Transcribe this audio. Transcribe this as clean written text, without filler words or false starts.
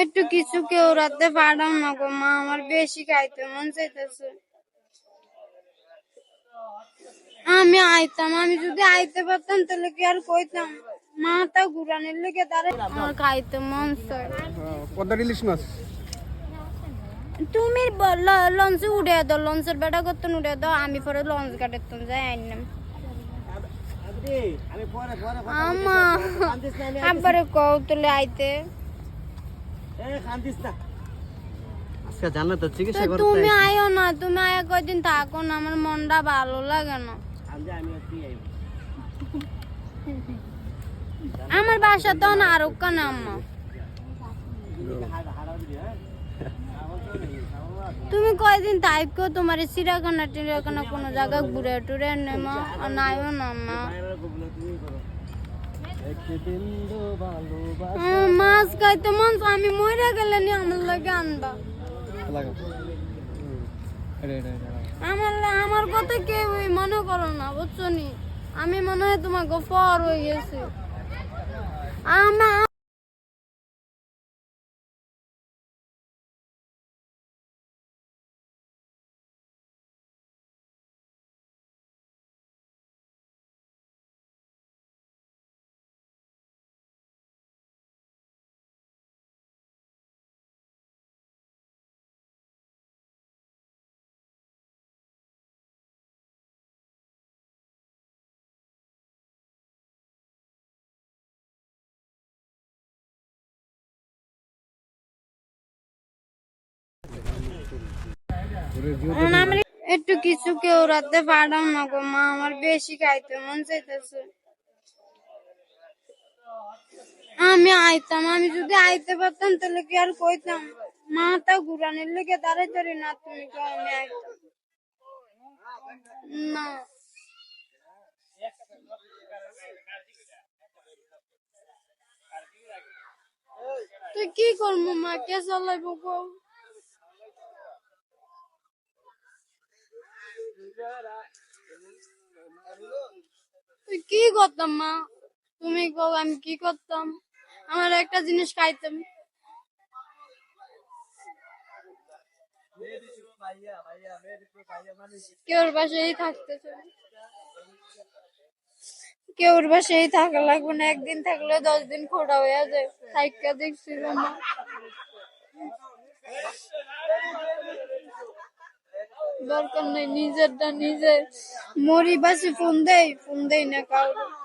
একটু কিছু কেউ রাতে পাঠাও না গো মা, আমার বেশি খাইতে মন চাইতেছে। আমি আইতাম, আমি যদি আইতে পারতাম তাহলে কি আর কইতাম, মাথা ঘুরানোর লেগে তারা আমার খাইতে মন চায়। পদ্মা ইলিশ মাছ তুমি লঞ্চে উঠে দাও, লঞ্চের বেটা করতে উঠে দাও, আমি পরে লঞ্চ কাটাতাম যাই আইনাম। আমা আব্বারে কও তাহলে আইতে। আজকে জানো তো চিকিৎসা করতে তুমি আইও না, তুমি আয়া কয়দিন থাকো না, আমার মনটা ভালো লাগে না। আমার বাসা তো না আর ওখানে আম্মা। তুমি কয়দিন থাকো, তোমার চিড়িয়াখানা টিড়িয়াখানা কোনো জায়গা ঘুরে টুরে নেমো, নাইও না আম্মা। মাছ খাইতে মন, আমি মরে গেলে নি আমার লাগে আনবা। আমার কথা কেউ মনে করো না বুঝছো নি, আমি মনে হয় তোমাকে পর হয়ে গেছি। আমার একটু কিছু কেউ রাতে পাঠাও না গো মা, আমার বেশি খাইতে মন চাইতেছে। আমি আইতাম, আমি যদি আইতে পারতাম তাহলে কি আর কইতাম, মাথা ঘুরানোর লেগে তাড়াতাড়ি না তুমি কও আমি আইতাম না। তুই কি করবো মা, কে চালাইব কও? তুই কি করতাম মা, তুমি কও আমি কি করতাম? আমার একটা জিনিস খাইতাম, কেউর বাসায় থাকতে চাই, কেউর বাসায় থাকা লাগবে না, একদিন থাকলে 10 দিন খোড়া হয়ে যায়, থাইকা দেখছিল মা। দরকার নেই, নিজেরটা নিজে মরি বাসি ফোন দেই না কাউকে।